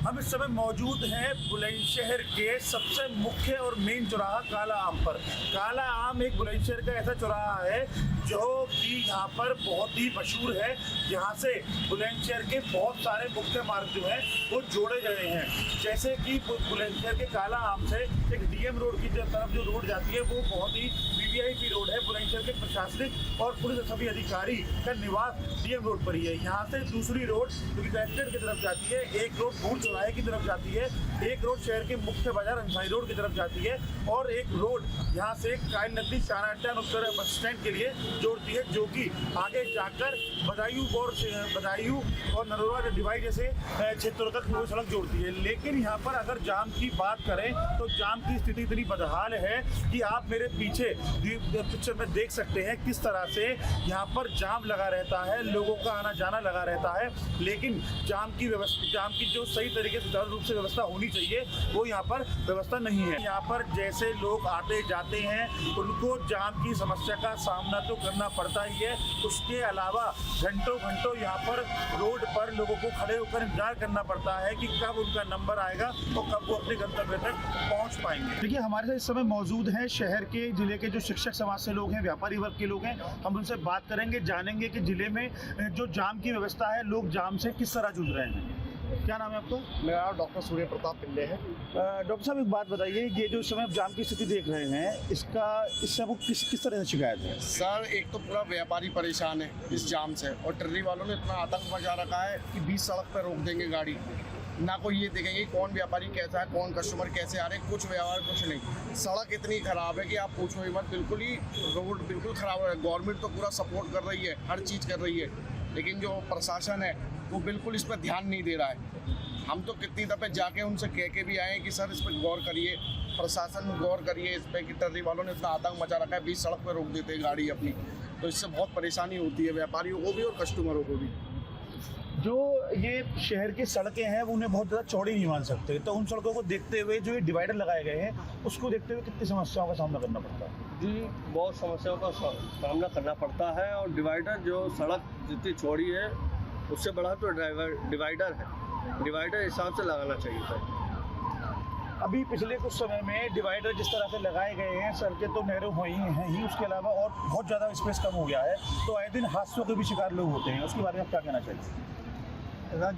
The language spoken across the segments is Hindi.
हम इस समय मौजूद हैं बुलंदशहर के सबसे मुख्य और मेन चौराहा काला आम पर। काला आम एक बुलंदशहर का ऐसा चौराहा है जो कि यहाँ पर बहुत ही मशहूर है। यहाँ से बुलंदशहर के बहुत सारे मुख्य मार्ग जो हैं वो जोड़े गए हैं। जैसे कि बुलंदशहर के काला आम से एक डीएम रोड की तरफ जो रोड जाती है वो बहुत ही वीवीआईपी रोड है। बुलंदशहर के प्रशासनिक और पुलिस सभी अधिकारी का निवास डीएम रोड पर ही है। यहाँ से दूसरी रोड जो कि कलेक्ट्रेट की तरफ जाती है, एक रोड भूल चौराहे की तरफ जाती है, एक रोड शहर के मुख्य बाजार अंसारी रोड की तरफ जाती है और एक रोड यहाँ से कायल नगरी शाना अड्डा उत्तर बस स्टैंड के लिए जोड़ती है, जो कि आगे जाकर बदायूं और नरोरा डिवाइड जैसे क्षेत्रों तक वो सड़क जोड़ती है। लेकिन यहाँ पर अगर जाम की बात करें तो जाम की स्थिति इतनी बदहाल है कि आप मेरे पीछे पिक्चर में देख सकते हैं किस तरह से यहाँ पर जाम लगा रहता है, लोगों का आना जाना लगा रहता है। लेकिन जाम की जो सही तरीके से सुचारू रूप से व्यवस्था होनी चाहिए वो यहाँ पर व्यवस्था नहीं है। यहाँ पर जैसे लोग आते जाते हैं उनको जाम की समस्या का सामना तो करना पड़ता ही है, उसके अलावा घंटों यहाँ पर रोड पर लोगों को खड़े होकर इंतजार करना पड़ता है कि कब उनका नंबर आएगा और कब वो अपने गंतव्य तक पहुँच पाएंगे। देखिए, हमारे साथ इस समय मौजूद हैं शहर के जिले के जो शिक्षक समाज से लोग हैं, व्यापारी वर्ग के लोग हैं। हम उनसे बात करेंगे, जानेंगे कि जिले में जो जाम की व्यवस्था है, लोग जाम से किस तरह जूझ रहे हैं। क्या नाम है आपको? मेरा नाम डॉक्टर सूर्य प्रताप पिल्ले है। डॉक्टर साहब, एक बात बताइए, ये जो इस समय जाम की स्थिति देख रहे हैं इससे आपको किस तरह से शिकायत है? सर, एक तो पूरा व्यापारी परेशान है इस जाम से और ट्रैफिक वालों ने इतना आतंक मचा रखा है कि बीच सड़क पर रोक देंगे गाड़ी, ना कोई ये देखेंगे कौन व्यापारी कैसा है, कौन कस्टमर कैसे आ रहे हैं, कुछ व्यवहार कुछ नहीं। सड़क इतनी ख़राब है कि आप पूछो ही मत, बिल्कुल ही रोड बिल्कुल ख़राब है। गवर्नमेंट तो पूरा सपोर्ट कर रही है, हर चीज़ कर रही है, लेकिन जो प्रशासन है वो बिल्कुल इस पर ध्यान नहीं दे रहा है। हम तो कितनी दफ़े जाके उनसे कह के भी आए हैं कि सर इस पर गौर करिए, प्रशासन गौर करिए इस पर कि ट्रैफिक वालों ने इतना आतंक मचा रखा है, बीच सड़क पर रोक देते हैं गाड़ी अपनी, तो इससे बहुत परेशानी होती है व्यापारियों को भी और कस्टमरों को भी। जो ये शहर की सड़कें हैं वो उन्हें बहुत ज़्यादा चौड़ी नहीं मान सकते, तो उन सड़कों को देखते हुए जो ये डिवाइडर लगाए गए हैं उसको देखते हुए कितनी समस्याओं का सामना करना पड़ता है? जी, बहुत समस्याओं का सामना करना पड़ता है और डिवाइडर जो सड़क जितनी चौड़ी है उससे बड़ा तो डिवाइडर है, डिवाइडर हिसाब से लगाना चाहिए था। अभी पिछले कुछ समय में डिवाइडर जिस तरह से लगाए गए हैं, सड़कें तो नैरो हुई हैं ही, उसके अलावा और बहुत ज़्यादा स्पेस कम हो गया है, तो आए दिन हादसों के भी शिकार लोग होते हैं। उसके बारे में आप क्या कहना चाहिए?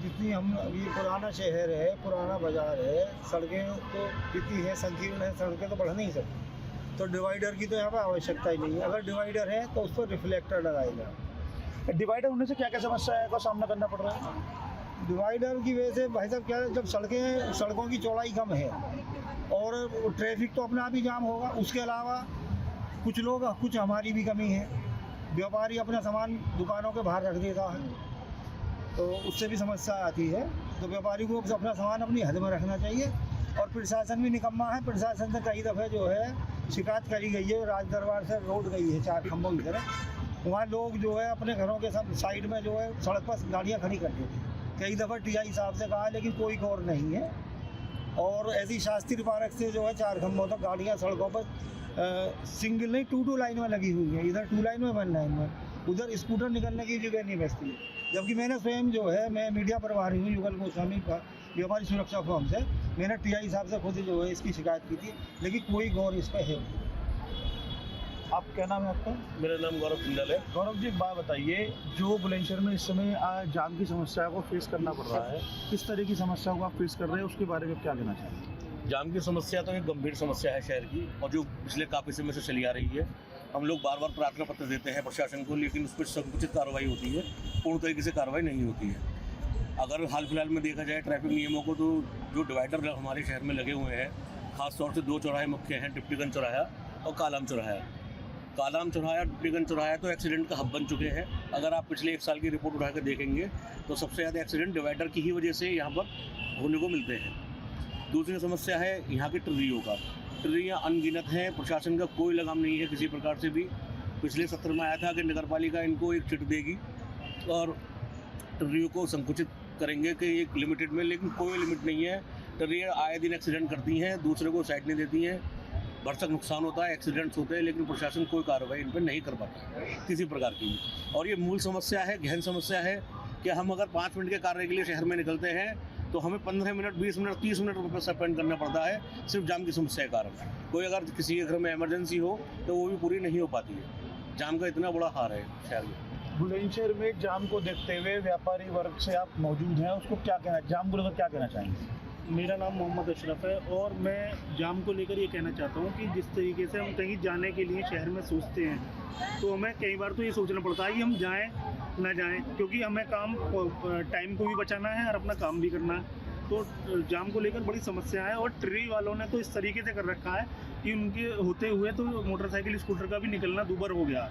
जितनी हम अभी पुराना शहर है, पुराना बाजार है, सड़कें तो जितनी है संकीर्ण है, सड़कें तो बढ़ नहीं सकती, तो डिवाइडर की तो यहाँ पर आवश्यकता ही नहीं है। अगर डिवाइडर है तो उस पर रिफ्लेक्टर लगाएगा। डिवाइडर होने से क्या क्या समस्या का सामना करना पड़ रहा है? डिवाइडर की वजह से भाई साहब क्या है, जब सड़कों की चौड़ाई कम है और ट्रैफिक तो अपने आप ही जाम होगा, उसके अलावा कुछ हमारी भी कमी है, व्यापारी अपना सामान दुकानों के बाहर रख देता है तो उससे भी समस्या आती है। तो व्यापारी को अपना सामान अपनी हद में रखना चाहिए और प्रशासन भी निकम्मा है। प्रशासन से कई दफ़े जो है शिकायत करी गई है, राज दरबार से रोड गई है 4 खंभों की तरह, वहाँ लोग जो है अपने घरों के सब साइड में जो है सड़क पर गाड़ियाँ खड़ी कर देते हैं। कई दफ़ा टीआई साहब से कहा लेकिन कोई गौर नहीं है। और ऐसी शास्त्री पार्क से जो है 4 खंभों तक गाड़ियाँ सड़कों पर सिंगल नहीं 2 लाइन में लगी हुई है, इधर 2 लाइन में 1 लाइन में, उधर स्कूटर निकलने की जगह नहीं बचती है। जबकि मैंने स्वयं जो है, मैं मीडिया प्रभारी हूँ युगल गोस्वामी का व्यापारी सुरक्षा फोरम से, मैंने टीआई साहब से खुद जो है इसकी शिकायत की थी, लेकिन कोई गौर इस पर है। आप क्या नाम है आपका? मेरा नाम गौरव पिल्लल है। गौरव जी, एक बात बताइए, जो बुलंदशहर में इस समय जाम की समस्या को फेस करना पड़ रहा है, किस तरह की समस्याओं को आप फेस कर रहे हैं, उसके बारे में क्या कहना चाहिए? जाम की समस्या तो एक गंभीर समस्या है शहर की और जो पिछले काफ़ी समय से चली आ रही है। हम लोग बार बार प्रार्थना पत्र देते हैं प्रशासन को, लेकिन उस पर संकुचित कार्रवाई होती है, पूर्ण तरीके से कार्रवाई नहीं होती है। अगर हाल फिलहाल में देखा जाए ट्रैफिक नियमों को, तो जो डिवाइडर हमारे शहर में लगे हुए हैं, खासतौर से 2 चौराहे मुख्य हैं, डिप्टीगंज चौराहा और कालाम चौराहा। कालाम चौराहा, डिप्टीगंज चौराहा तो एक्सीडेंट का हब बन चुके हैं। अगर आप पिछले 1 साल की रिपोर्ट उठा कर देखेंगे तो सबसे ज़्यादा एक्सीडेंट डिवाइडर की ही वजह से यहाँ पर होने को मिलते हैं। दूसरी समस्या है यहाँ की ट्र्रियों का। ट्र्रियाँ अनगिनत हैं, प्रशासन का कोई लगाम नहीं है किसी प्रकार से भी। पिछले सत्र में आया था कि नगरपालिका इनको एक चिट देगी और ट्र्रियों को संकुचित करेंगे कि एक लिमिटेड में, लेकिन कोई लिमिट नहीं है। ट्र्रियाँ आए दिन एक्सीडेंट करती हैं, दूसरे को साइड नहीं देती हैं, भरसक नुकसान होता है, एक्सीडेंट्स होते हैं, लेकिन प्रशासन कोई कार्रवाई इन पर नहीं कर पाता किसी प्रकार की। और ये मूल समस्या है, गहन समस्या है कि हम अगर 5 मिनट के कार्य के लिए शहर में निकलते हैं तो हमें 15 मिनट, 20 मिनट, 30 मिनट रुपये स्पेंड करना पड़ता है सिर्फ जाम की समस्या के कारण। कोई अगर किसी के घर में इमरजेंसी हो तो वो भी पूरी नहीं हो पाती है। जाम का इतना बड़ा हार है शहर में। बुलंदशहर में जाम को देखते हुए व्यापारी वर्ग से आप मौजूद हैं, उसको क्या कहना, जाम को लेकर क्या कहना चाहेंगे? मेरा नाम मोहम्मद अशरफ है और मैं जाम को लेकर ये कहना चाहता हूँ कि जिस तरीके से हम कहीं जाने के लिए शहर में सोचते हैं तो हमें कई बार तो ये सोचना पड़ता है कि हम जाएं ना जाएं, क्योंकि हमें काम टाइम को भी बचाना है और अपना काम भी करना है। तो जाम को लेकर बड़ी समस्या है और ट्री वालों ने तो इस तरीके से कर रखा है कि उनके होते हुए तो मोटरसाइकिल स्कूटर का भी निकलना दूभर हो गया।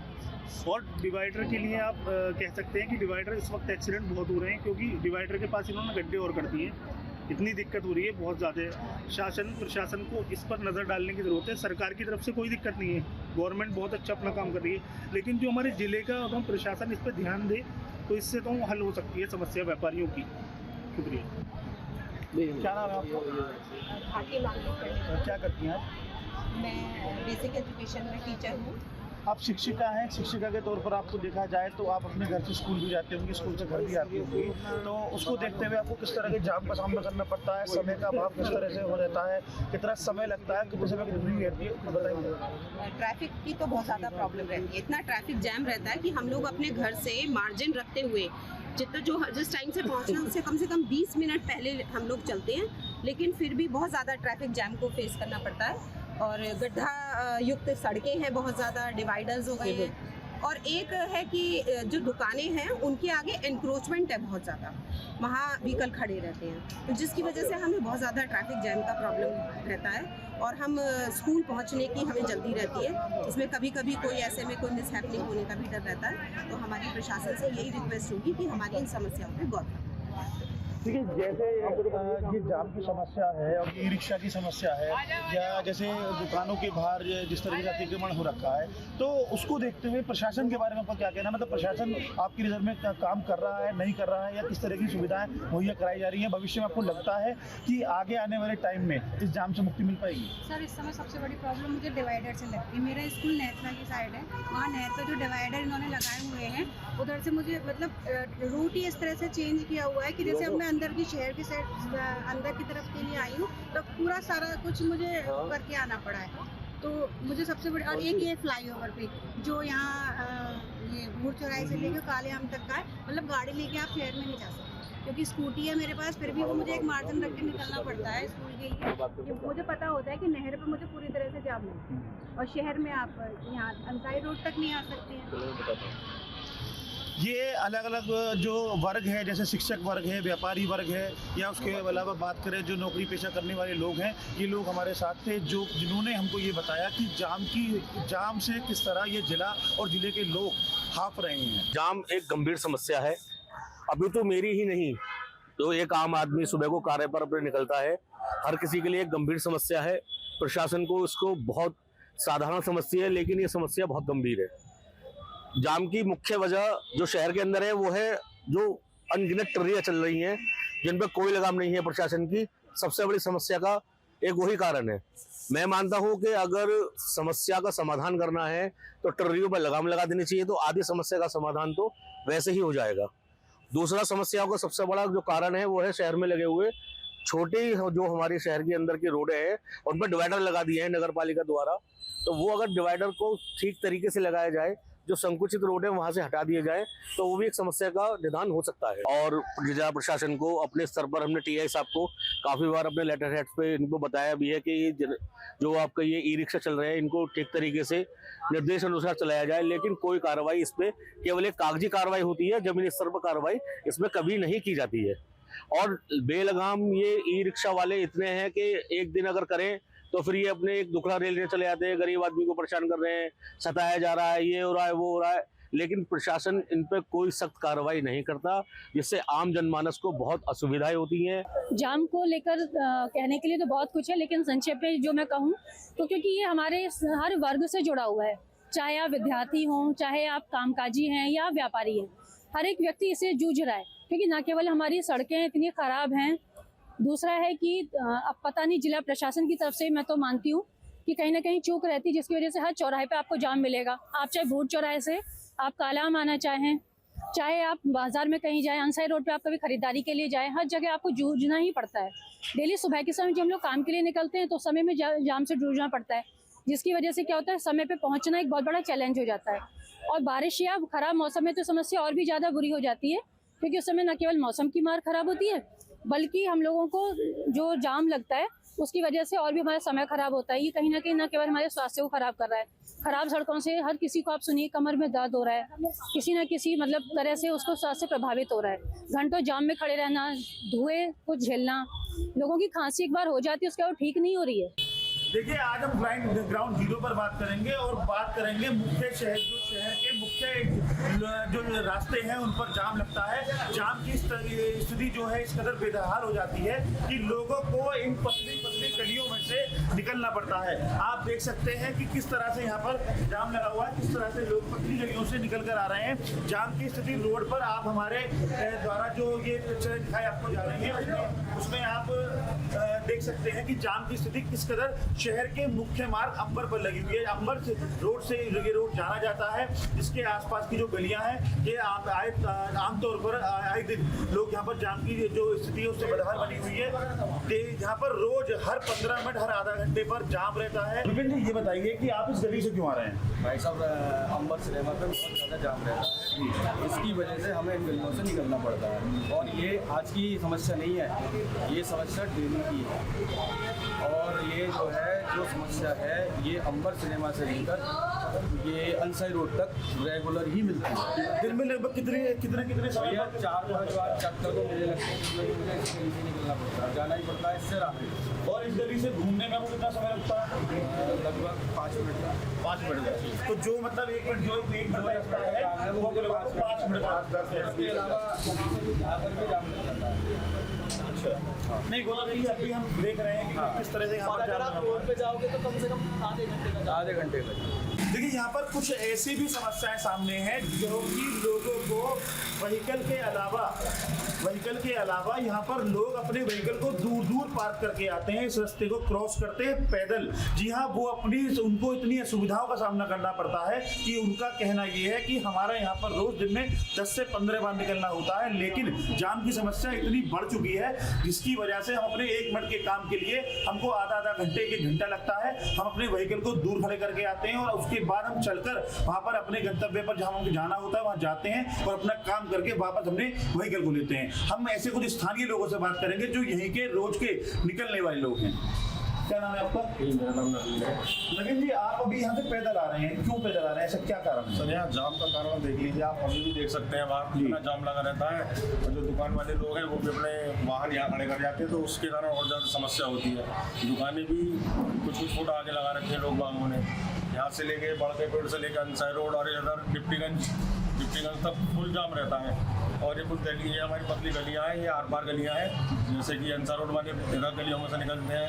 और डिवाइडर के लिए आप कह सकते हैं कि डिवाइडर इस वक्त एक्सीडेंट बहुत हो रहे हैं, क्योंकि डिवाइडर के पास इन्होंने गड्ढे और कर दिए हैं। इतनी दिक्कत हो रही है बहुत ज़्यादा। शासन प्रशासन को इस पर नज़र डालने की ज़रूरत है। सरकार की तरफ से कोई दिक्कत नहीं है, गवर्नमेंट बहुत अच्छा अपना काम कर रही है, लेकिन जो हमारे ज़िले का अगर प्रशासन इस पर ध्यान दे तो इससे तो हल हो सकती है समस्या व्यापारियों की। शुक्रिया। क्या नाम है आपका? क्या करती हैं आप? मैं बेसिक एजुकेशन में टीचर हूँ। आप शिक्षिका हैं, शिक्षिका के तौर पर आपको देखा जाए तो आप अपने घर से स्कूल भी जाते होंगे, स्कूल से घर भी आती होंगी, तो उसको देखते हुए आपको किस तरह के जाम का सामना करना पड़ता है? समय का अभाव किस तरह से हो रहता है? कितना समय लगता है? कितने समय की दूरी रहती है, बताइए। ट्रैफिक की तो बहुत ज़्यादा प्रॉब्लम रहती है। इतना ट्रैफिक जैम रहता है कि हम लोग अपने घर से मार्जिन रखते हुए जिस टाइम से पहुंचना उससे कम से कम 20 मिनट पहले हम लोग चलते हैं, लेकिन फिर भी बहुत ज़्यादा ट्रैफिक जैम को फेस करना पड़ता है। और गड्ढा युक्त सड़कें हैं बहुत ज़्यादा, डिवाइडर्स हो गए हैं, और एक है कि जो दुकानें हैं उनके आगे एनक्रोचमेंट है बहुत ज़्यादा, वहाँ व्हीकल खड़े रहते हैं, तो जिसकी वजह से हमें बहुत ज़्यादा ट्रैफिक जैम का प्रॉब्लम रहता है। और हम स्कूल पहुँचने की हमें जल्दी रहती है, उसमें कभी कभी कोई ऐसे में कोई मिसहैपनिंग होने का भी डर रहता है। तो हमारी प्रशासन से यही रिक्वेस्ट होगी कि हमारी इन समस्याओं पर गौर करें। देखिए, जैसे ये जाम की समस्या है और ई रिक्शा की समस्या है, या जैसे दुकानों के बाहर जिस तरीके से अतिक्रमण हो रखा है, तो उसको देखते हुए प्रशासन के बारे में आपका क्या कहना है? मतलब प्रशासन आपकी नज़र में काम कर रहा है, नहीं कर रहा है, या किस तरह की सुविधाएं मुहैया कराई जा रही हैं? भविष्य में आपको लगता है कि आगे आने वाले टाइम में इस जाम से मुक्ति मिल पाएगी? सर, इस समय सबसे बड़ी प्रॉब्लम मुझे डिवाइडर से लगती है। मेरा स्कूल नेत्रा की साइड है, वहाँ नहर पर जो डिवाइडर इन्होंने लगाए हुए हैं, उधर से मुझे मतलब रूट ही इस तरह से चेंज किया हुआ है कि जैसे अब मैं अंदर की शहर की अंदर की तरफ के लिए आई हूँ तो पूरा सारा कुछ मुझे करके आना पड़ा है। तो मुझे सबसे बड़ी, और एक ये फ्लाईओवर पे जो यहाँ ये भूर चौराहे से लेकर काले आम तक का है, मतलब गाड़ी लेके आप शहर में नहीं जा सकते, क्योंकि स्कूटी है मेरे पास, फिर भी वो मुझे एक मार्जिन रख के निकलना पड़ता है स्कूल के लिए। मुझे पता होता है कि नहर पे मुझे पूरी तरह से जाम नहीं है, और शहर में आप यहाँ अंसारी रोड तक नहीं आ सकते हैं। ये अलग अलग जो वर्ग है, जैसे शिक्षक वर्ग है, व्यापारी वर्ग है, या उसके अलावा बात करें जो नौकरी पेशा करने वाले लोग हैं, ये लोग हमारे साथ थे जिन्होंने हमको ये बताया कि जाम से किस तरह ये जिला और जिले के लोग हाफ रहे हैं। जाम एक गंभीर समस्या है। अभी तो मेरी ही नहीं, तो एक आम आदमी सुबह को कार्य पर अपने निकलता है, हर किसी के लिए एक गंभीर समस्या है। प्रशासन को इसको बहुत साधारण समस्या है, लेकिन ये समस्या बहुत गंभीर है। जाम की मुख्य वजह जो शहर के अंदर है वो है जो अनगिनत ट्रलियां चल रही हैं जिन पर कोई लगाम नहीं है प्रशासन की। सबसे बड़ी समस्या का एक वही कारण है। मैं मानता हूं कि अगर समस्या का समाधान करना है तो ट्रलियों पर लगाम लगा देनी चाहिए, तो आधी समस्या का समाधान तो वैसे ही हो जाएगा। दूसरा समस्याओं का सबसे बड़ा जो कारण है वो है शहर में लगे हुए छोटी जो हमारी शहर के अंदर की रोडें हैं उन पर डिवाइडर लगा दिए हैं नगर पालिका द्वारा। तो वो अगर डिवाइडर को ठीक तरीके से लगाया जाए, जो संकुचित रोड है वहां से हटा दिए जाए, तो वो भी एक समस्या का निदान हो सकता है। और जिला प्रशासन को अपने स्तर पर हमने टीआई साहब को काफी बार अपने लेटर हेड पे इनको बताया भी है कि जो आपका ये ई रिक्शा चल रहे हैं इनको ठीक तरीके से निर्देश अनुसार चलाया जाए, लेकिन कोई कार्रवाई इस पे केवल एक कागजी कार्रवाई होती है, जमीनी स्तर पर कार्रवाई इसमें कभी नहीं की जाती है। और बेलगाम ये ई रिक्शा वाले इतने हैं कि एक दिन अगर करें तो फिर ये अपने एक दुखड़ा रेलने चले जाते हैं, गरीब आदमी को परेशान कर रहे हैं, सताया जा रहा है, ये हो रहा है, वो हो रहा है, लेकिन प्रशासन इन पर कोई सख्त कार्रवाई नहीं करता, जिससे आम जनमानस को बहुत असुविधाएं होती हैं। जाम को लेकर कहने के लिए तो बहुत कुछ है, लेकिन संक्षेप में जो मैं कहूँ तो क्योंकि ये हमारे हर वर्ग से जुड़ा हुआ है, चाहे आप विद्यार्थी हों, चाहे आप कामकाजी हैं या व्यापारी हैं, हर एक व्यक्ति इसे जूझ रहा है। क्योंकि न केवल हमारी सड़कें इतनी खराब हैं, दूसरा है कि अब पता नहीं जिला प्रशासन की तरफ से मैं तो मानती हूँ कि कहीं ना कहीं चूक रहती है, जिसकी वजह से हर चौराहे पे आपको जाम मिलेगा। आप चाहे भूर चौराहे से आप कालाम आना चाहें चाहे आप बाजार में कहीं जाएं, अनसाई रोड पे आप कभी खरीदारी के लिए जाएं, हर जगह आपको जूझना ही पड़ता है। डेली सुबह के समय जब हम लोग काम के लिए निकलते हैं तो समय में जाम से जूझना पड़ता है, जिसकी वजह से क्या होता है, समय पे पहुंचना एक बहुत बड़ा चैलेंज हो जाता है। और बारिश या खराब मौसम में तो समस्या और भी ज़्यादा बुरी हो जाती है, क्योंकि उस समय न केवल मौसम की मार खराब होती है, बल्कि हम लोगों को जो जाम लगता है उसकी वजह से और भी हमारा समय खराब होता है। ये कहीं ना कहीं न केवल हमारे स्वास्थ्य को खराब कर रहा है। खराब सड़कों से हर किसी को आप सुनिए कमर में दर्द हो रहा है, किसी न किसी मतलब तरह से उसको स्वास्थ्य प्रभावित हो रहा है। घंटों जाम में खड़े रहना, धुएं को झेलना, लोगों की खांसी एक बार हो जाती है उसके बाद ठीक नहीं हो रही है। देखिए, आज हम ग्राउंड जीरो पर बात करेंगे और बात करेंगे मुख्य शहर के मुख्य जो रास्ते हैं उन पर जाम लगता है। जाम की स्थिति जो है इस कदर बेदहाल हो जाती है कि लोगों को इन पतली पतली गलियों में से निकलना पड़ता है। आप देख सकते हैं कि किस तरह से यहाँ पर जाम लगा हुआ है, किस तरह से लोग पतली गलियों से निकल कर आ रहे हैं। जाम की स्थिति रोड पर आप हमारे द्वारा जो ये पिक्चर दिखाई आपको जा रही है उसमें आप देख सकते हैं कि जाम की स्थिति किस कदर शहर के मुख्य मार्ग अंबर पर लगी हुई है। अंबर से ये रोड जाना जाता है, जिसके आसपास की जो गलियां हैं ये आमतौर पर आए दिन लोग यहाँ पर जाम की जो स्थिति है उससे बदहाल बनी हुई है। यहाँ पर रोज हर 15 मिनट हर आधा घंटे पर जाम रहता है। विपिन जी, ये बताइए कि आप इस गली से क्यों आ रहे हैं? भाई साहब, अंबर सिनेमा पे बहुत ज़्यादा जाम रहता है, इसकी वजह से हमें इन गलियों से निकलना पड़ता है। और ये आज की समस्या नहीं है, ये समस्या डेली की है। और ये जो समस्या है ये अंबर सिनेमा से लेकर ये अनसाई रोड तक रेगुलर ही मिलती है। दिन में लगभग कितने समय? 4-5 बार चक्कर तो मुझे लगता है कि मुझे इस गली से निकलना पड़ता है, जाना ही पड़ता है इससे रात। और इस गली से घूमने में कितना समय लगता है? लगभग 5 मिनट का। 5 मिनट का। तो जो मतलब एक मिनट लगता है वो 5 मिनट का। इसके अलावा यहाँ पर भी जाम लग जाता है। अच्छा, नहीं बोला नहीं, अभी हम देख रहे हैं कि किस तरह से यहाँ पर आप रोड पे जाओगे तो कम से कम आधे घंटे का। देखिए, यहाँ पर कुछ ऐसी भी समस्याएं सामने हैं जो कि लोगों को व्हीकल के अलावा यहाँ पर लोग अपने व्हीकल को दूर दूर पार्क करके आते हैं, इस रास्ते को क्रॉस करते हैं पैदल। जी हाँ, उनको इतनी असुविधाओं का सामना करना पड़ता है कि उनका कहना ये है कि हमारा यहाँ पर रोज दिन में 10 से 15 बार निकलना होता है, लेकिन जाम की समस्या इतनी बढ़ चुकी है जिसकी वजह से हम अपने 1 मिनट के काम के लिए हमको आधा घंटे 1 घंटा लगता है। हम अपने व्हीकल को दूर खड़े करके आते हैं और उसके बाद हम चलकर वहाँ पर अपने गंतव्य पर जहाँ हमको जाना होता है वहाँ जाते हैं और अपना काम करके वापस अपने व्हीकल को लेते हैं। हम ऐसे कुछ स्थानीय लोगों से बात करेंगे जो यहीं के रोज के निकलने वाले लोग हैं। क्या नाम है आपका? मेरा नाम नवीन है। नवीन जी, आप अभी यहाँ से पैदल आ रहे हैं, क्यों पैदल आ रहे हैं, ऐसा क्या कारण है? सर, यहाँ जाम का कारण देख लीजिए आप, अभी भी देख सकते हैं बाहर कितना जाम लगा रहता है। और जो दुकान वाले लोग हैं वो भी अपने वाहन यहाँ खड़े कर जाते हैं, तो उसके कारण और ज़्यादा समस्या होती है। दुकानें भी कुछ फुट आगे लगा रखे हैं लोग बागों ने, यहाँ से लेके बड़के पेड़ से लेकर अंसाई रोड और इधर डिप्टीगंज तक फुल जाम रहता है। और ये कुछ गली है, हमारी पतली गलियाँ हैं, ये आर पार गलियाँ हैं, जैसे कि अंसाई रोड वाले इधर गलियों में से निकलते हैं,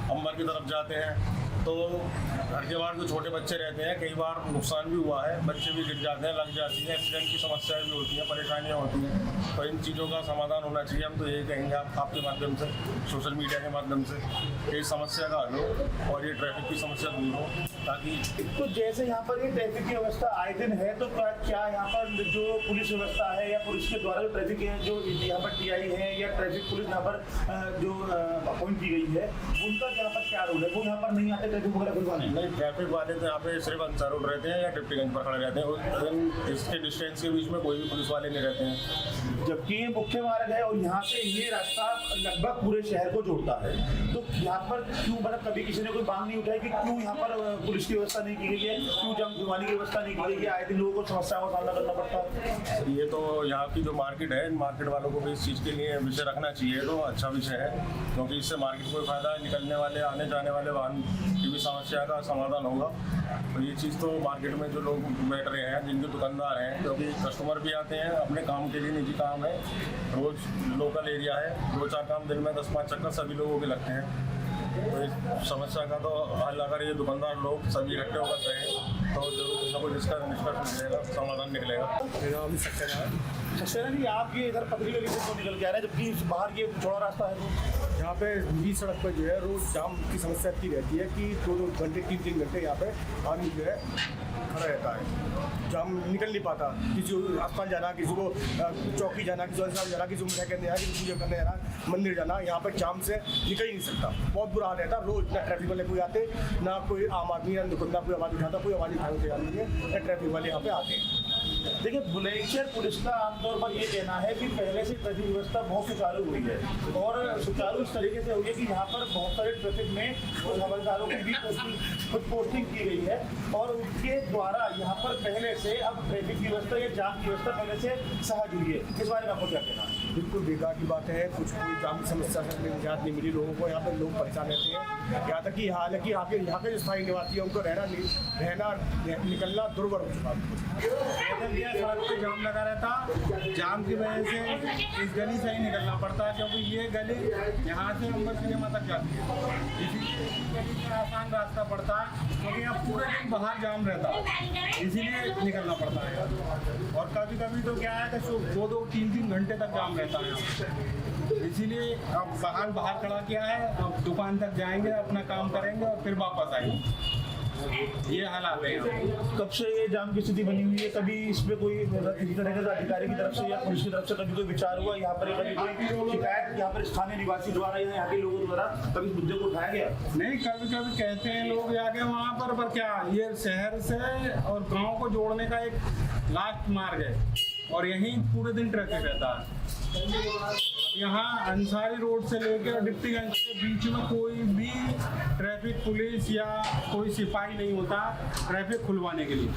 अंबर की तरफ जाते हैं। तो घर के बाहर जो छोटे बच्चे रहते हैं, कई बार नुकसान भी हुआ है, बच्चे भी गिर जाते हैं, लग जाती हैं, एक्सीडेंट की समस्याएं भी होती हैं, परेशानियां होती हैं। तो इन चीज़ों का समाधान होना चाहिए। हम तो यही कहेंगे आपके माध्यम से, सोशल मीडिया के माध्यम से, इस समस्या का हल हो और ये ट्रैफिक की समस्या दूर हो, ताकि तो जैसे यहाँ पर ये ट्रैफिक की व्यवस्था आए दिन है, तो क्या यहाँ पर जो पुलिस व्यवस्था है या पुलिस के द्वारा जो ट्रैफिक है, जो यहाँ पर टीआई है या ट्रैफिक पुलिस यहाँ पर जो अपॉइंट की गई है, उनका यहाँ पर क्या रोल है? वो यहाँ पर नहीं आते ट्रैफिक वगैरह खुलवाने? नहीं, ट्रैफिक वाले तो यहाँ पे सिर्फ अंसाई रोड रहते हैं या डिप्टीगंज पर खड़े रहते हैं। इसके डिस्टेंस के बीच में कोई भी पुलिस वाले नहीं रहते हैं। जबकि ये मुख्य मार्ग है और यहाँ से ये रास्ता लगभग पूरे शहर को जोड़ता है, तो यहाँ पर क्यों, मतलब कभी किसी ने कोई मांग नहीं उठाई कि क्यों यहाँ पर पुलिस की व्यवस्था नहीं की गई है, क्यों जाम घुमाने की व्यवस्था नहीं की गई है? आए दिन लोगों को समस्याओं का सामना करना पड़ता है। ये तो यहाँ की जो मार्केट है, इन मार्केट वालों को भी इस चीज़ के लिए विषय रखना चाहिए, तो अच्छा विषय है, क्योंकि इससे मार्केट को फायदा है, निकलने वाले आने जाने वाले वाहन की भी समस्या का समाधान होगा। तो ये चीज़ तो मार्केट में जो लोग बैठ रहे हैं, जिनके दुकानदार हैं, क्योंकि कस्टमर भी आते हैं अपने काम के लिए, निजी काम है, रोज़ लोकल एरिया है, 2-4 काम दिन में 10-5 चक्कर सभी लोगों के लगते हैं। तो इस समस्या का तो हल अगर ये दुकानदार लोग सभी इकट्ठे होकर करें तो जरूर कुछ ना कुछ इसका निष्कर्ष निकलेगा, समाधान निकलेगा। मेरा नाम सत्यनारायण। सक्सेना जी, आप ये इधर पतली गली से क्यों निकल के आ रहे हैं जबकि बाहर ये चौड़ा रास्ता है? तो यहाँ पे बीच सड़क पर जो है रोज जाम की समस्या इतनी रहती है कि 2-2 घंटे 3-3 घंटे यहाँ पे आदमी जो है खड़ा रहता है, जाम निकल नहीं पाता। किसी को अस्पताल जाना, किसी को चौकी जाना, किसी को जाना, किसी को मिठाई करने जाना, किसी को पूजा करने जाना, मंदिर जाना, यहाँ पर जाम से निकल ही नहीं सकता। बहुत बुरा हाल रहता, रोज ना ट्रैफिक वाले कोई आते, ना कोई आम आदमी, ना दुकानदार कोई आवाज़ उठाता, कोई आवाज़ उठाने तैयार नहीं है, ना ट्रैफिक वाले यहाँ पे आते हैं। देखिए, बुलंदशहर पुलिस का आमतौर पर ये कहना है कि पहले से ट्रैफिक व्यवस्था बहुत सुचारू हुई है और सुचारू इस तरीके से हुई है कि यहाँ पर बहुत सारे ट्रैफिक में हवलदारों की भी पोस्टिंग की गई है और उनके द्वारा यहाँ पर पहले से अब ट्रैफिक की व्यवस्था या जाम की व्यवस्था पहले से सहज हुई है। इस बारे में आपको क्या कहना है? बिल्कुल बेकार की बात है, कुछ कोई जाम की समस्या से निजात नहीं मिली लोगों को। यहाँ पर लोग परेशान रहते हैं, यहाँ तक कि हालांकि यहाँ के जो स्थायी निवासी है उनको रहना निकलना दुर्भर हो चुका है। सड़क पे जाम लगा रहता, जाम की वजह से इस गली से ही निकलना पड़ता है क्योंकि ये गली यहाँ से अंबर सिनेमा तक जाती है। इसीलिए गली से आसान रास्ता पड़ता है क्योंकि यहाँ पूरे दिन बाहर जाम रहता है, इसीलिए निकलना पड़ता है। और कभी कभी तो क्या है कि 2-2, 3-3 घंटे तक जाम रहता है, इसीलिए अब बाहर खड़ा किया है। अब दुकान तक जाएंगे, अपना काम करेंगे और फिर वापस आएंगे। ये हालात है यहाँ। कब से ये जाम की स्थिति बनी हुई है? कभी इस पे कोई किसी तरह के अधिकारी की तरफ से या पुलिस की तरफ से कभी कोई विचार हुआ? यहाँ पर कभी कोई शिकायत यहाँ पर स्थानीय निवासी द्वारा या यहाँ के लोगों द्वारा कभी इस मुद्दे को उठाया गया? नहीं, कभी कभी कहते हैं लोग आगे वहाँ पर क्या ये शहर से और गांव को जोड़ने का एक लास्ट मार्ग है और यहीं पूरे दिन ट्रैफिक रहता है। यहाँ अंसारी रोड से लेकर डिप्टीगंज के बीच में कोई भी ट्रैफिक पुलिस या कोई सिपाही नहीं होता ट्रैफिक खुलवाने के लिए।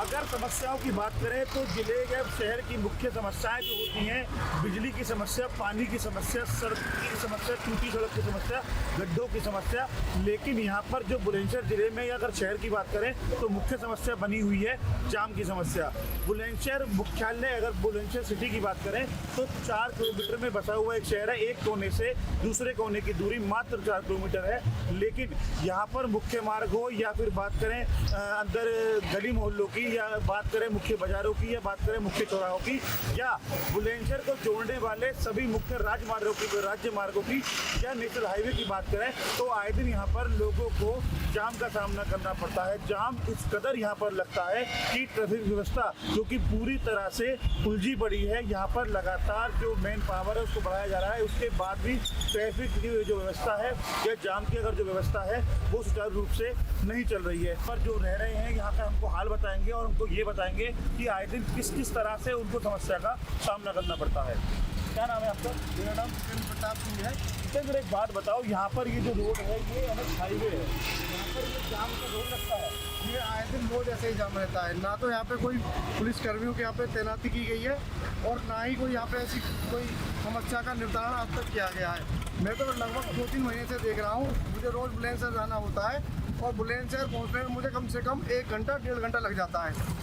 अगर समस्याओं की बात करें तो जिले या शहर की मुख्य समस्याएं जो होती हैं, बिजली की समस्या, पानी की समस्या, सड़क की समस्या, टूटी सड़क की समस्या, गड्ढों की समस्या, लेकिन यहाँ पर जो बुलंदशहर जिले में या अगर शहर की बात करें तो मुख्य समस्या बनी हुई है जाम की समस्या। बुलंदशहर मुख्यालय, अगर बुलंदशहर सिटी की बात करें तो 4 किलोमीटर में बसा हुआ एक शहर है। एक कोने से दूसरे कोने की दूरी मात्र 4 किलोमीटर है, लेकिन यहाँ पर मुख्य मार्ग हो या फिर बात करें अंदर गली मोहल्लों की या बात करें मुख्य बाजारों की या बात करें मुख्य चौराहों की या बुलंदशहर को जोड़ने वाले सभी मुख्य राज्य मार्गों की या नेशनल हाईवे की बात करें तो आए दिन यहाँ पर लोगों को जाम का सामना करना पड़ता है। जाम इस कदर यहाँ पर लगता है कि ट्रैफिक व्यवस्था जो कि पूरी तरह से उलझी पड़ी है। यहाँ पर लगातार जो मेन पावर है उसको बढ़ाया जा रहा है, उसके बाद भी ट्रैफिक की जो व्यवस्था है या जाम की अगर जो व्यवस्था है वो सुचारू रूप से नहीं चल रही है। पर जो रह रहे हैं यहाँ का हमको हाल बताएंगे और उनको ये बताएंगे कि आए दिन किस तरह से उनको समस्या का सामना करना पड़ता है। क्या नाम है आपका? मेरा नाम प्रताप सिंह है। सर एक बात बताओ, यहाँ पर ये जो रोड है ये अलग हाईवे है, यहाँ पर ये जाम का रोड लगता है, ये आए दिन रोज ऐसे ही जाम रहता है। ना तो यहाँ पे कोई पुलिस कर्मियों के यहाँ पे तैनाती की गई है और ना ही कोई यहाँ पे ऐसी कोई समस्या का निर्धारण आज तक किया गया है। मैं तो लगभग 2-3 महीने से देख रहा हूँ, मुझे रोज़ बुलंदशहर जाना होता है और बुलंदशहर पहुँचने में मुझे कम से कम 1 घंटा 1.5 घंटा लग जाता है।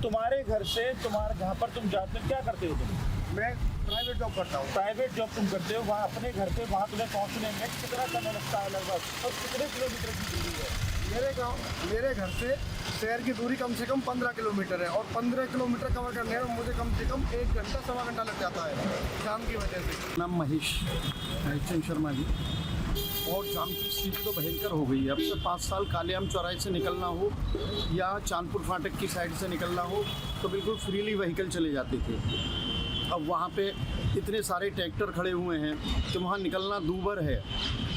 तुम्हारे घर से जहाँ पर तुम जाते हो क्या करते हो तुम? मैं प्राइवेट जॉब करता हूँ। प्राइवेट जॉब तुम करते हो, वहाँ अपने घर से वहाँ तुम्हें पहुँचने में कितना समय लगता है लगभग और कितने किलोमीटर की दूरी है? मेरे घर से शहर की दूरी कम से कम 15 किलोमीटर है और 15 किलोमीटर कवर करने में मुझे कम से कम 1 घंटा 1.25 घंटा लग जाता है जाम की वजह से। नाम महेश शर्मा जी। और जाम की स्थिति तो भयंकर हो गई है। अब से 5 साल कालेआम चौराहे से निकलना हो या चांदपुर फाटक की साइड से निकलना हो तो बिल्कुल फ्रीली व्हीकल चले जाते थे। अब वहाँ पे इतने सारे ट्रैक्टर खड़े हुए हैं कि वहाँ निकलना दूभर है।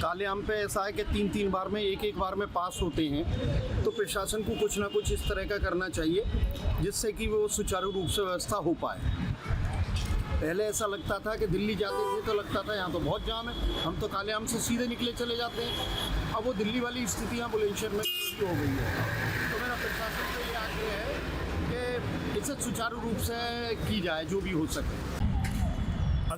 कालेआम पे ऐसा है कि 3-3 बार में एक बार में पास होते हैं। तो प्रशासन को कुछ ना कुछ इस तरह का करना चाहिए जिससे कि वो सुचारू रूप से व्यवस्था हो पाए। पहले ऐसा लगता था कि दिल्ली जाते थे तो लगता था यहाँ तो बहुत जाम है, हम तो कालेआम से सीधे निकले चले जाते हैं। अब वो दिल्ली वाली स्थितियाँ बुलंदशहर में हो गई है। तो मेरा प्रशासन से ये आग्रह है कि इसे सुचारू रूप से की जाए जो भी हो सके।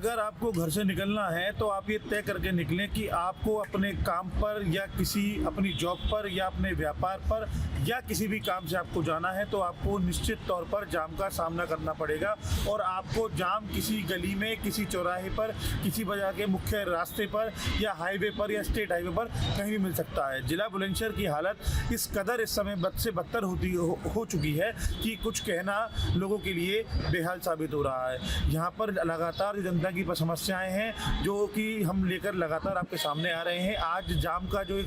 अगर आपको घर से निकलना है तो आप ये तय करके निकलें कि आपको अपने काम पर या किसी अपनी जॉब पर या अपने व्यापार पर या किसी भी काम से आपको जाना है तो आपको निश्चित तौर पर जाम का सामना करना पड़ेगा। और आपको जाम किसी गली में, किसी चौराहे पर, किसी बाजार के मुख्य रास्ते पर या हाईवे पर या स्टेट हाईवे पर कहीं भी मिल सकता है। जिला बुलंदशहर की हालत इस कदर इस समय बद से बदतर हो चुकी है कि कुछ कहना लोगों के लिए बेहाल साबित हो रहा है। यहाँ पर लगातार जनता की समस्याएं हैं जो कि हम लेकर लगातार आपके सामने आ रहे हैं। आज जाम का जो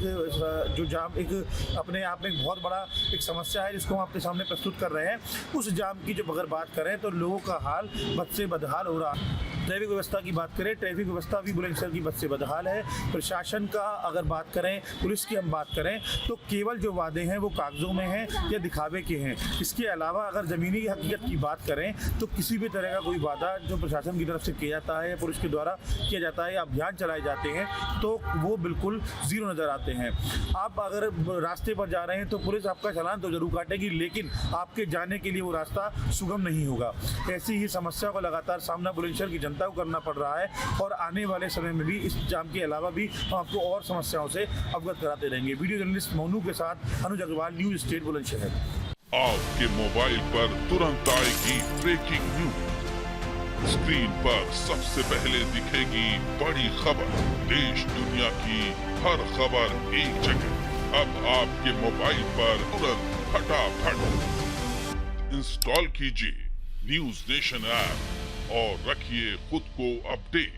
जाम एक अपने आप में एक बहुत बड़ा एक समस्या है जिसको हम आपके सामने प्रस्तुत कर रहे हैं। उस जाम की जब अगर बात करें तो लोगों का हाल बद से बदहाल हो रहा है। ट्रैफिक व्यवस्था की बात करें, ट्रैफिक व्यवस्था भी बुलंदशहर की बद से बदहाल है। प्रशासन का अगर बात करें, पुलिस की हम बात करें तो केवल जो वादे हैं वो कागजों में हैं या दिखावे के हैं। इसके अलावा अगर ज़मीनी हकीकत की बात करें तो किसी भी तरह का कोई वादा जो प्रशासन की तरफ से किया जाता है या पुलिस के द्वारा किया जाता है या अभियान चलाए जाते हैं तो वो बिल्कुल ज़ीरो नज़र आते हैं। आप अगर रास्ते पर जा रहे हैं तो पुलिस आपका चालान तो जरूर काटेगी, लेकिन आपके जाने के लिए वो रास्ता सुगम नहीं होगा। ऐसी ही समस्या का लगातार सामना बुलंदशहर की जनता को करना पड़ रहा है और आने वाले समय में भी इस जाम के अलावा भी हम आपको और समस्याओं से अवगत कराते रहेंगे। वीडियो जर्नलिस्ट मोनू के साथ अनुज अग्रवाल, न्यूज स्टेट बुलंदशहर। आपके मोबाइल पर तुरंत आएगी ब्रेकिंग न्यूज। स्क्रीन पर सबसे पहले दिखेगी बड़ी खबर। देश दुनिया की हर खबर एक जगह। अब आपके मोबाइल पर तुरंत फटाफट इंस्टॉल कीजिए न्यूज नेशन ऐप और रखिए खुद को अपडेट।